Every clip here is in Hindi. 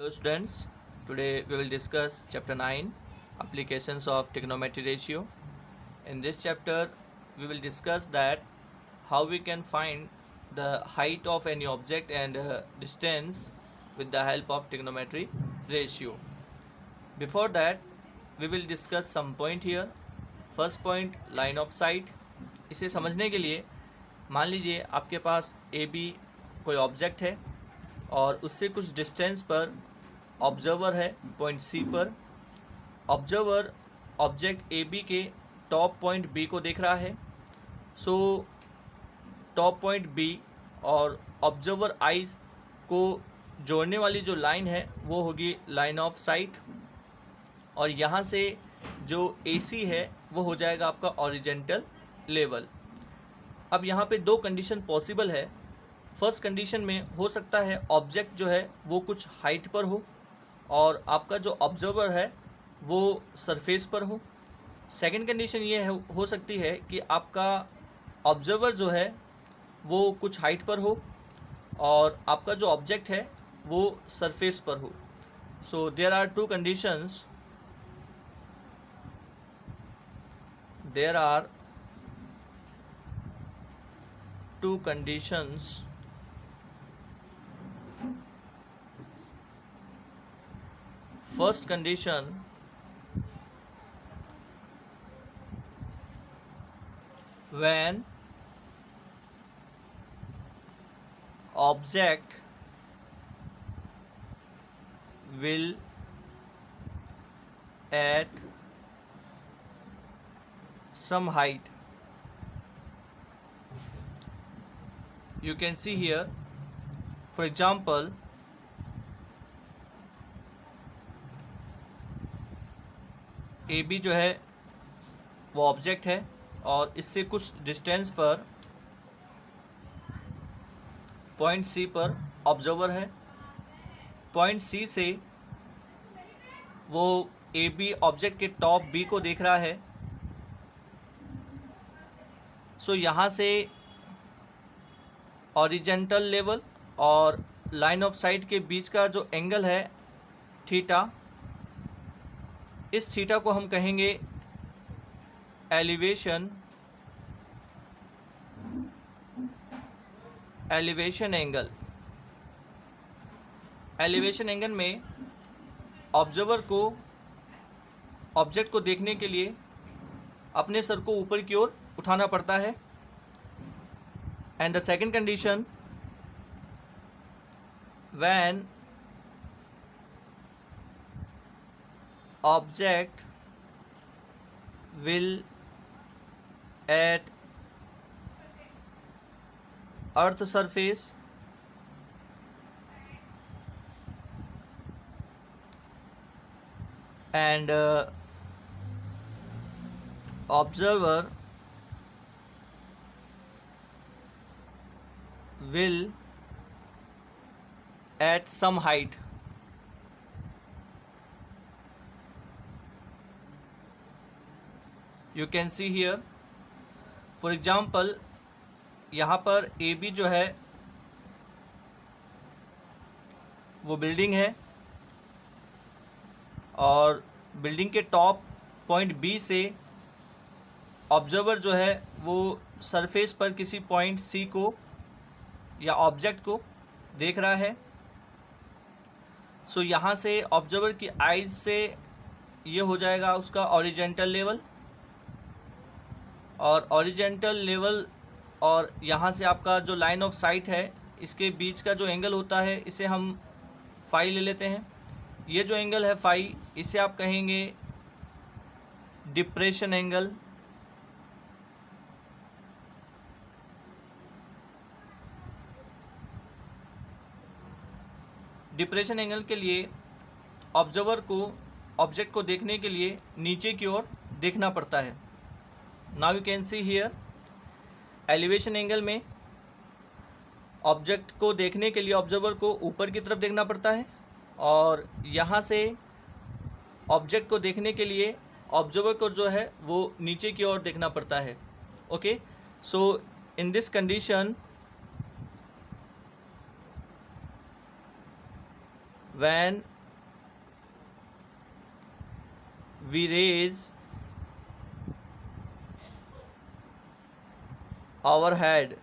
Hello students, today we will discuss chapter 9 applications of trigonometry ratio. In this chapter we will discuss that how we can find the height of any object and distance with the help of trigonometry ratio. Before that we will discuss some point here. First point, line of sight. इसे समझने के लिए मान लीजिए आपके पास ए बी कोई ऑब्जेक्ट है और उससे कुछ डिस्टेंस पर ऑब्जर्वर है पॉइंट सी पर। ऑब्जर्वर ऑब्जेक्ट ए बी के टॉप पॉइंट बी को देख रहा है। सो टॉप पॉइंट बी और ऑब्जर्वर आइज को जोड़ने वाली जो लाइन है वो होगी लाइन ऑफ साइट, और यहाँ से जो ए सी है वो हो जाएगा आपका ऑरिजेंटल लेवल। अब यहाँ पे दो कंडीशन पॉसिबल है। फर्स्ट कंडीशन में हो सकता है ऑब्जेक्ट जो है वो कुछ हाइट पर हो और आपका जो ऑब्जर्वर है वो सरफेस पर हो। सेकंड कंडीशन ये हो सकती है कि आपका ऑब्जर्वर जो है वो कुछ हाइट पर हो और आपका जो ऑब्जेक्ट है वो सरफेस पर हो। So there are two conditions, there are two conditions first condition, when object will at some height. You can see here, for example, A B जो है वो ऑब्जेक्ट है और इससे कुछ डिस्टेंस पर पॉइंट सी पर ऑब्जर्वर है। पॉइंट सी से वो ए बी ऑब्जेक्ट के टॉप बी को देख रहा है। सो यहाँ से ऑरिजेंटल लेवल और लाइन ऑफ साइट के बीच का जो एंगल है थीटा, इस थीटा को हम कहेंगे एलिवेशन एंगल। एलिवेशन एंगल में ऑब्जर्वर को ऑब्जेक्ट को देखने के लिए अपने सर को ऊपर की ओर उठाना पड़ता है। And the second condition, when object will at earth surface and observer will at some height. You can see here, for example, यहाँ पर ए बी जो है वो बिल्डिंग है और बिल्डिंग के टॉप पॉइंट बी से ऑब्जर्वर जो है वो सरफेस पर किसी पॉइंट सी को या ऑब्जेक्ट को देख रहा है। सो यहाँ से ऑब्जर्वर की आइज से ये हो जाएगा उसका ऑरिजेंटल लेवल, और ऑरिजेंटल लेवल और यहाँ से आपका जो लाइन ऑफ साइट है इसके बीच का जो एंगल होता है इसे हम फाई ले लेते हैं। ये जो एंगल है फाई, इसे आप कहेंगे डिप्रेशन एंगल। डिप्रेशन एंगल के लिए ऑब्जर्वर को ऑब्जेक्ट को देखने के लिए नीचे की ओर देखना पड़ता है। Now you can see here, elevation angle में ऑब्जेक्ट को देखने के लिए ऑब्जर्वर को ऊपर की तरफ देखना पड़ता है और यहाँ से ऑब्जेक्ट को देखने के लिए ऑब्जर्वर को जो है वो नीचे की ओर देखना पड़ता है। Okay, so in this condition when we raise our head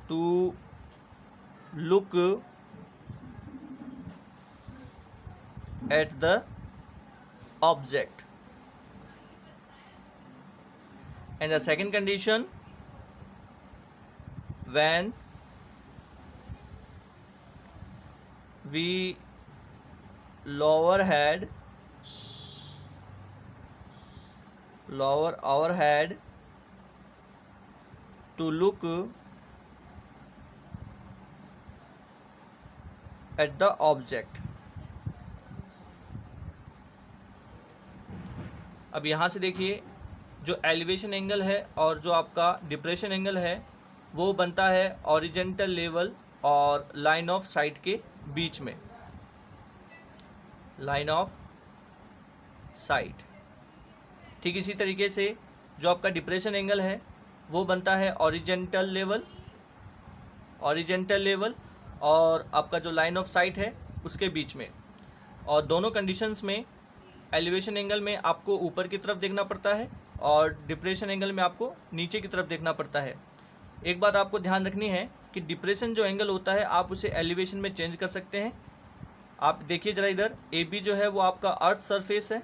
to look at the object. And the second condition, when we lower our head to look at the object. अब यहाँ से देखिए, जो एलिवेशन एंगल है और जो आपका डिप्रेशन एंगल है वो बनता है हॉरिजॉन्टल लेवल और लाइन ऑफ साइट के बीच में, लाइन ऑफ साइट। ठीक इसी तरीके से जो आपका डिप्रेशन एंगल है वो बनता है हॉरिजॉन्टल लेवल और आपका जो लाइन ऑफ साइट है उसके बीच में। और दोनों कंडीशंस में एलिवेशन एंगल में आपको ऊपर की तरफ देखना पड़ता है और डिप्रेशन एंगल में आपको नीचे की तरफ देखना पड़ता है। एक बात आपको ध्यान रखनी है कि डिप्रेशन जो एंगल होता है आप उसे एलिवेशन में चेंज कर सकते हैं। आप देखिए ज़रा इधर, ए बी जो है वो आपका अर्थ सरफेस है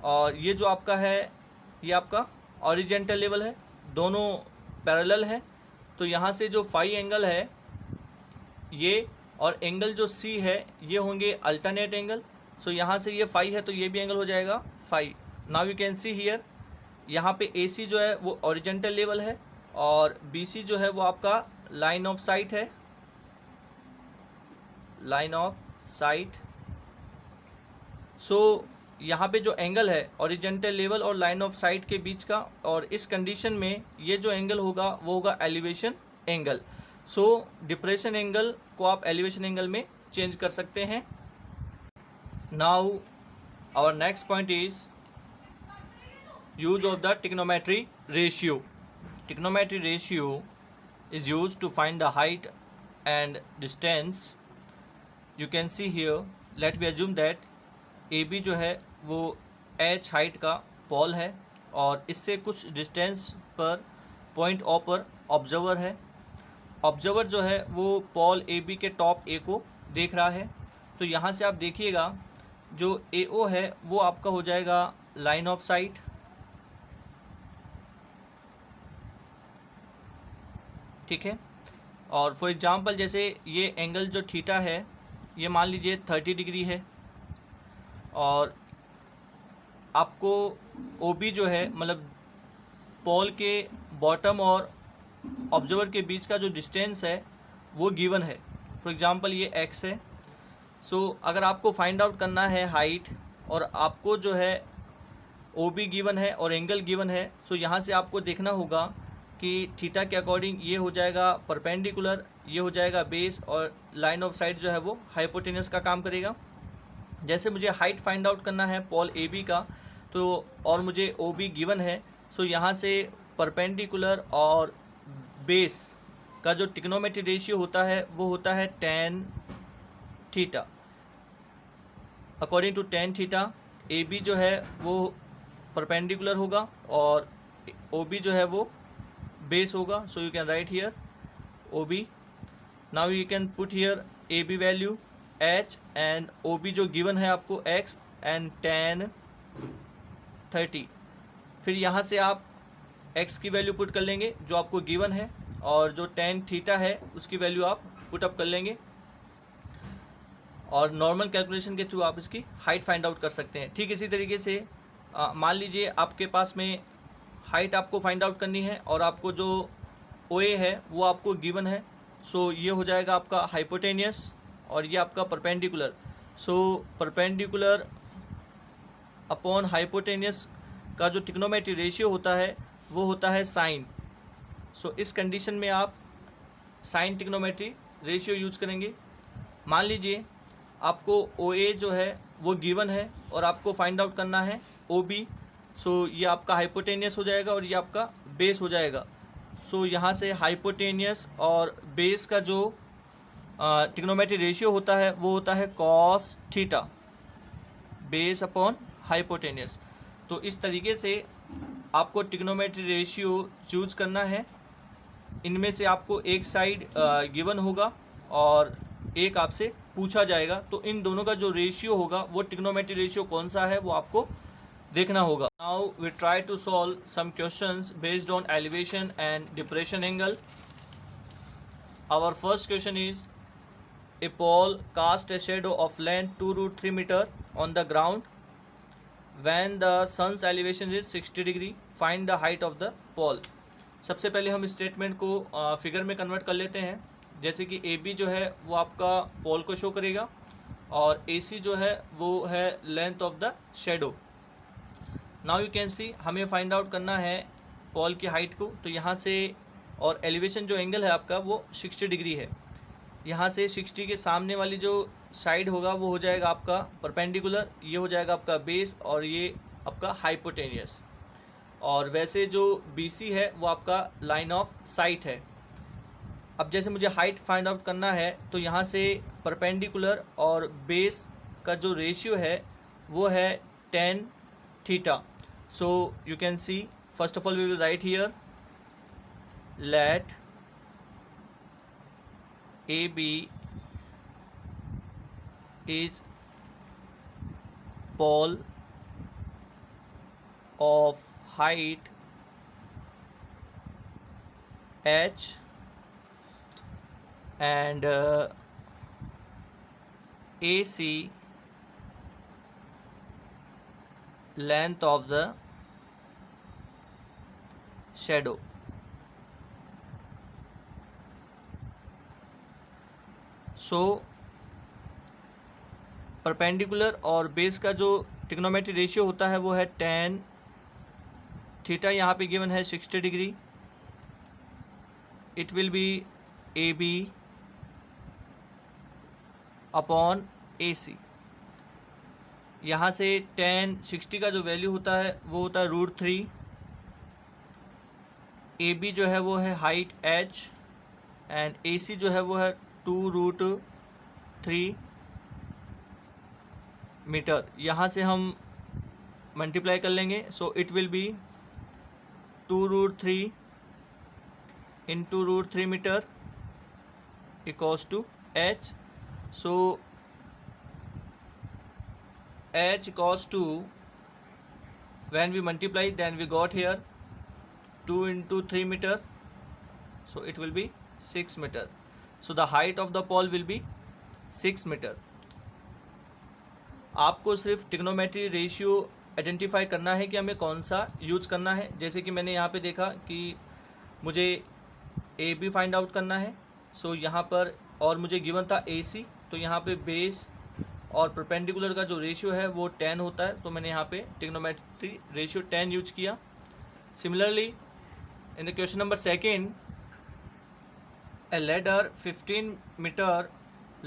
और ये जो आपका है ये आपका हॉरिजॉन्टल लेवल है, दोनों पैरेलल है। तो यहाँ से जो फाई एंगल है ये और एंगल जो सी है ये होंगे अल्टरनेट एंगल। सो यहाँ से ये फाई है तो ये भी एंगल हो जाएगा phi. Now you can see here, यहाँ पे ए सी जो है वो हॉरिजॉन्टल लेवल है और बी सी जो है वो आपका लाइन ऑफ साइट है, लाइन ऑफ साइट। सो यहाँ पे जो एंगल है हॉरिजॉन्टल लेवल और लाइन ऑफ साइट के बीच का, और इस कंडीशन में ये जो एंगल होगा वो होगा elevation angle. So depression angle को आप एलिवेशन एंगल में चेंज कर सकते हैं। Now our next point is use of the trigonometry ratio. Trigonometry ratio is used to find the height and distance. You can see here, let we assume that AB जो है वो h हाइट का पॉल है और इससे कुछ डिस्टेंस पर पॉइंट O पर ऑब्जर्वर है। ऑब्जर्वर जो है वो पॉल AB के टॉप A को देख रहा है। तो यहाँ से आप देखिएगा जो AO है वो आपका हो जाएगा लाइन ऑफ साइट, ठीक है। और फॉर एग्जांपल जैसे ये एंगल जो थीटा है ये मान लीजिए 30 डिग्री है और आपको OB जो है मतलब पॉल के बॉटम और ऑब्जर्वर के बीच का जो डिस्टेंस है वो गिवन है। फॉर एग्जांपल ये x है। सो अगर आपको फाइंड आउट करना है हाइट और आपको जो है OB गिवन है और एंगल गिवन है, सो यहाँ से आपको देखना होगा कि थीटा के अकॉर्डिंग ये हो जाएगा परपेंडिकुलर, ये हो जाएगा बेस और लाइन ऑफ साइट जो है वो हाइपोटेनस का काम करेगा। जैसे मुझे हाइट फाइंड आउट करना है पॉल AB का तो और मुझे OB गिवन है, सो यहाँ से परपेंडिकुलर और बेस का जो ट्रिग्नोमेट्री रेशियो होता है वो होता है tan theta. According to tan theta AB जो है वो परपेंडिकुलर होगा और OB जो है वो बेस होगा। सो you can write here OB। Now you can put here AB value h and OB जो गिवन है आपको x एंड tan 30। फिर यहाँ से आप x की वैल्यू पुट कर लेंगे जो आपको गिवन है और जो tan थीटा है उसकी वैल्यू आप पुट अप कर लेंगे और नॉर्मल कैलकुलेशन के थ्रू आप इसकी हाइट फाइंड आउट कर सकते हैं। ठीक इसी तरीके से मान लीजिए आपके पास में हाइट आपको फाइंड आउट करनी है और आपको जो OA है वो आपको गिवन है। सो ये हो जाएगा आपका हाइपोटेनियस और ये आपका perpendicular. So perpendicular upon hypotenuse का जो ट्रिग्नोमेट्री रेशियो होता है वो होता है साइन। सो इस कंडीशन में आप साइन ट्रिग्नोमेट्री रेशियो यूज करेंगे। मान लीजिए आपको OA जो है वो गिवन है और आपको फाइंड आउट करना है OB। सो ये आपका हाइपोटेनियस हो जाएगा और ये आपका बेस हो जाएगा। सो यहाँ से हाइपोटेनियस और बेस का जो ट्रिग्नोमेट्री रेशियो होता है वो होता है cos theta base upon hypotenuse. तो इस तरीके से आपको ट्रिग्नोमेट्री रेशियो चूज करना है। इनमें से आपको एक साइड गिवन होगा और एक आपसे पूछा जाएगा, तो इन दोनों का जो रेशियो होगा वो ट्रिग्नोमेट्री रेशियो कौन सा है वो आपको देखना होगा। Now we try to solve some questions based on elevation and depression angle. Our first question is a pole cast a shadow of length 2√3 meter on the ground when the sun's elevation is 60 degree. Find the height of the pole. सबसे पहले हम स्टेटमेंट को फिगर में कन्वर्ट कर लेते हैं। जैसे कि ए बी जो है वो आपका पोल को शो करेगा और ए सी जो है वो है length of the shadow. Now you can सी हमें फाइंड आउट करना है पोल की हाइट को। तो यहाँ से और एलिवेशन जो एंगल है आपका वो 60 डिग्री है। यहाँ से 60 के सामने वाली जो साइड होगा वो हो जाएगा आपका परपेंडिकुलर, ये हो जाएगा आपका बेस और ये आपका हाइपोटेनियस। और वैसे जो BC है वो आपका लाइन ऑफ साइट है। अब जैसे मुझे हाइट फाइंड आउट करना है तो यहाँ से परपेंडिकुलर और बेस का जो रेशियो है वो है tan theta. So you can see first of all we will write here let AB is pole of height h and AC length of the shadow. So perpendicular और बेस का जो ट्रिग्नोमेट्री रेशियो होता है वो है tan थीटा, यहाँ पे गिवन है 60 degree. It will B AB upon AC। यहाँ से tan 60 का जो वैल्यू होता है वो होता है √3। AB जो है वो है हाइट h एंड AC जो है वो है 2√3 मीटर। यहाँ से हम मल्टीप्लाई कर लेंगे। So it will be 2√3 into √3 meter equals to h. So h equals to when we multiply then we got here 2 into 3 meter, so it will be 6 meter. So the height of the pole will be 6 meter. आपको सिर्फ ट्रिग्नोमेट्री रेशियो आइडेंटिफाई करना है कि हमें कौन सा यूज करना है। जैसे कि मैंने यहाँ पे देखा कि मुझे AB फाइंड आउट करना है। सो यहाँ पर और मुझे गिवन था AC, तो यहाँ पे बेस और परपेंडिकुलर का जो रेशियो है वो tan होता है, तो मैंने यहाँ पे ट्रिग्नोमेट्री रेशियो tan यूज किया। Similarly in the question number second, a ladder 15 meter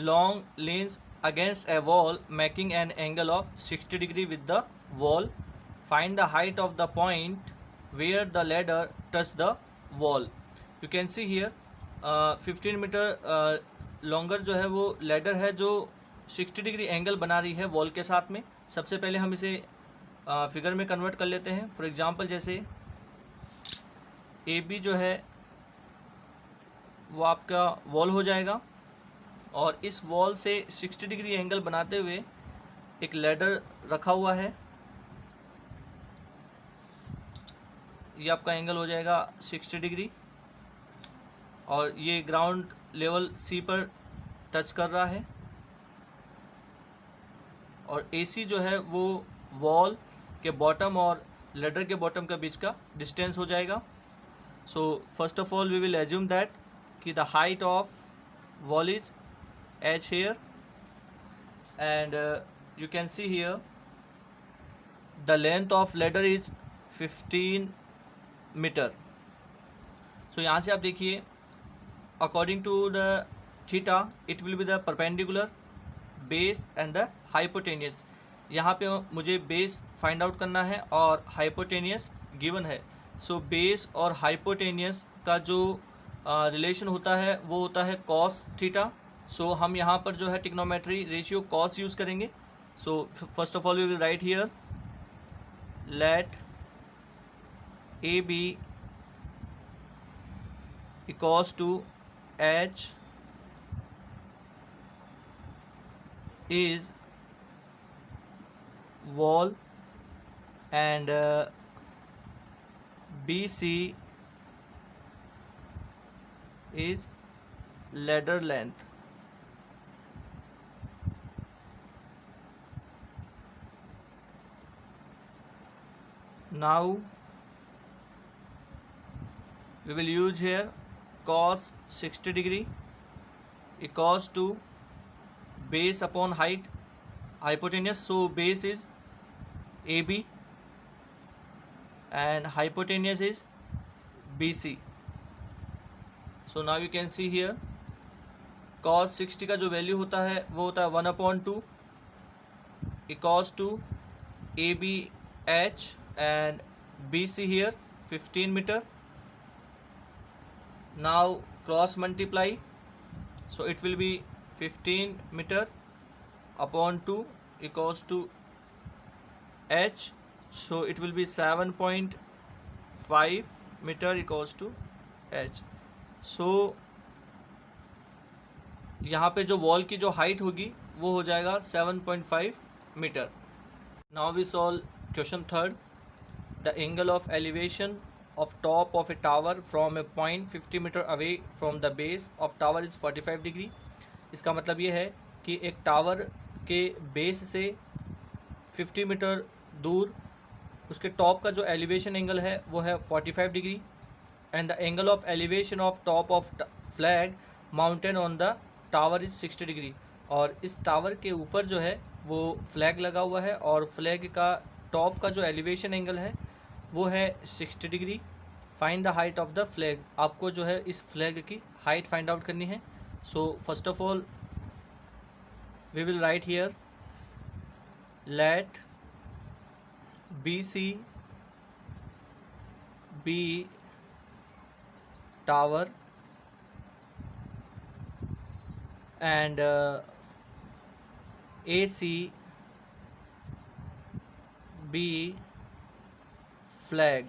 long leans against a wall making an angle of 60 degree with the wall. Find the height of the point where the ladder touch the wall. You can see here 15 meter longer जो है वो ladder है जो 60 डिग्री एंगल बना रही है वॉल के साथ में। सबसे पहले हम इसे फिगर में कन्वर्ट कर लेते हैं। फॉर एग्जांपल जैसे AB जो है वो आपका वॉल हो जाएगा और इस वॉल से 60 डिग्री एंगल बनाते हुए एक लैडर रखा हुआ है। ये आपका एंगल हो जाएगा 60 डिग्री और ये ग्राउंड लेवल C पर टच कर रहा है और AC जो है वो वॉल के बॉटम और लैडर के बॉटम के बीच का डिस्टेंस हो जाएगा। So first of all we will assume that कि the height of wall is h here and you can see here the length of ladder is 15 meter. So यहाँ से आप देखिए according to the theta it will be the perpendicular base and the hypotenuse. यहाँ पे मुझे बेस फाइंड आउट करना है और हाइपोटेनियस गिवन है। सो बेस और हाइपोटेनियस का जो रिलेशन होता है वो होता है कॉस थीटा। सो हम यहाँ पर जो है ट्रिग्नोमेट्री रेशियो कॉस यूज़ करेंगे. So first of all we will write here let A B equals to H is wall and BC is ladder length. Now we will use here cos 60 degree equals to base upon height hypotenuse. So base is AB and hypotenuse is BC. So now you can see here cos 60 का जो वैल्यू होता है वो होता है 1/2 equals to AB H and BC here 15 meter. Now cross multiply, so it will be 15 meter upon 2 equals to H, so it will be 7.5 meter equals to H. So यहाँ पे जो वॉल की जो हाइट होगी वो हो जाएगा 7.5 meter. Now we solve question third. The angle of elevation of top of a tower from a point 50 meter away from the base of tower is 45 degree. इसका मतलब ये है कि एक टावर के बेस से 50 मीटर दूर उसके टॉप का जो एलिवेशन एंगल है वो है 45 degree. And the angle of elevation of top of flag mountain on the tower is 60 degree. और इस टावर के ऊपर जो है वो फ्लैग लगा हुआ है और फ्लैग का टॉप का जो एलिवेशन एंगल है वो है 60 degree. Find the height of the flag. आपको जो है इस फ्लैग की हाइट फाइंड आउट करनी है. So first of all we will write here let BC be tower and AC be flag.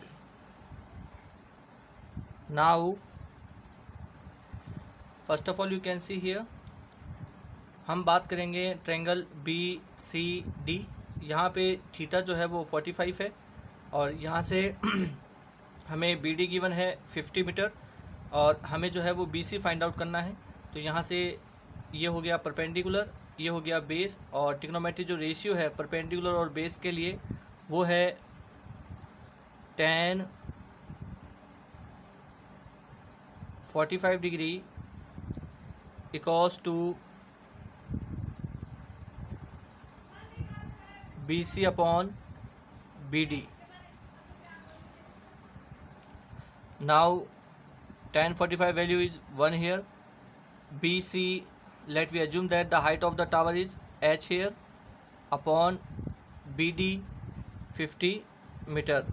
Now first of all you can see here हम बात करेंगे ट्रायंगल BCD. यहाँ पे थीटा जो है वो 45 है और यहाँ से हमें BD गिवन है 50 मीटर और हमें जो है वो BC फाइंड आउट करना है. तो यहाँ से ये हो गया परपेंडिकुलर, ये हो गया बेस, और ट्रिग्नोमेट्री जो रेशियो है परपेंडिकुलर और बेस के लिए वो है tan 45 degree equals to BC upon BD. Now tan 45 value is 1 here. BC, let we assume that the height of the tower is H here upon BD 50 meter.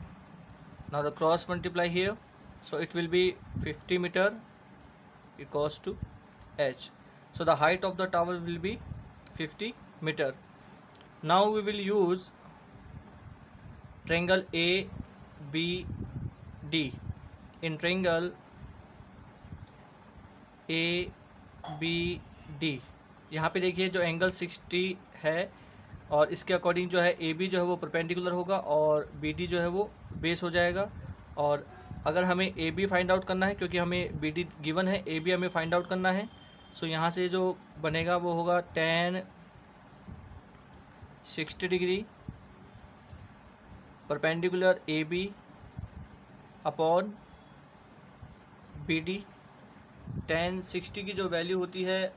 Now the cross multiply here, so it will be 50 meter equals to H. So the height of the tower will be 50 meter. Now we will use triangle ABD. In triangle ABD यहाँ पे देखिए जो एंगल 60 है और इसके अकॉर्डिंग जो है AB जो है वो परपेंडिकुलर होगा और BD जो है वो बेस हो जाएगा. और अगर हमें AB फाइंड आउट करना है क्योंकि हमें BD गिवन है, AB हमें फाइंड आउट करना है. सो यहाँ से जो बनेगा वो होगा tan 60 degree perpendicular AB upon BD. tan 60 की जो वैल्यू होती है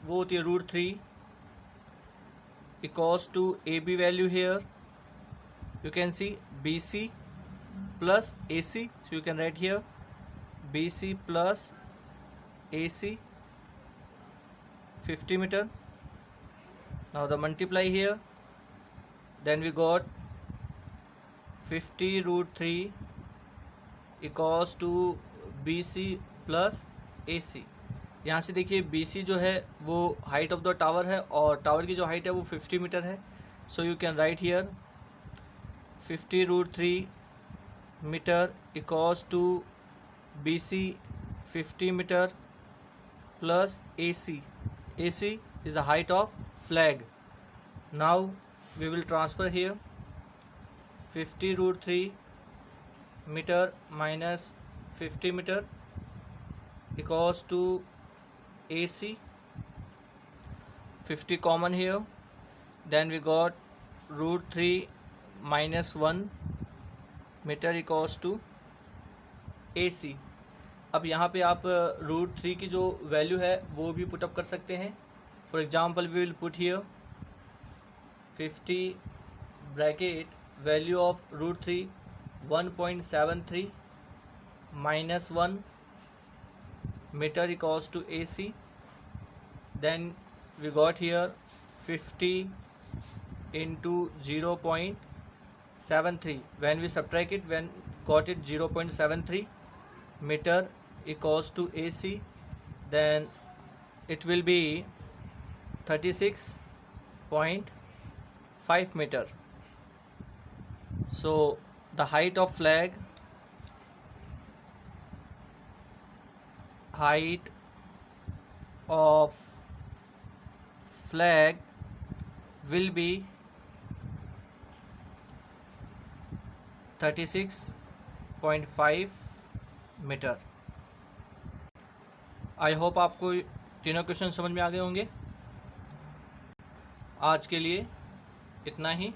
वो होती है √3 equals to AB value here. You can see BC plus AC, so you can write here BC plus AC 50 meter. Now the multiply here, then we got 50 √3 equals to BC plus AC. यहाँ से देखिए BC जो है वो हाइट ऑफ द टावर है और टावर की जो हाइट है वो 50 मीटर है. So you can write here 50√3 meter equals to BC 50 meter plus AC. AC is the height of flag. Now we will transfer here 50√3 meter minus 50 meter equals to AC. 50 common here, then we got √3 minus 1 meter equals to AC. अब यहाँ पे आप √3 की जो वैल्यू है वो भी पुटअप कर सकते हैं. For example we will put here 50 bracket value of √3 1.73 minus 1 meter equals to AC. Then we got here 50 into 0.73. When we subtract it, when got it 0.73 meter equals to AC, then it will be 36.5 meter. So the height of flag will be 36.5 meter. I hope आपको तीनों क्वेश्चन समझ में आ गए होंगे. आज के लिए इतना ही.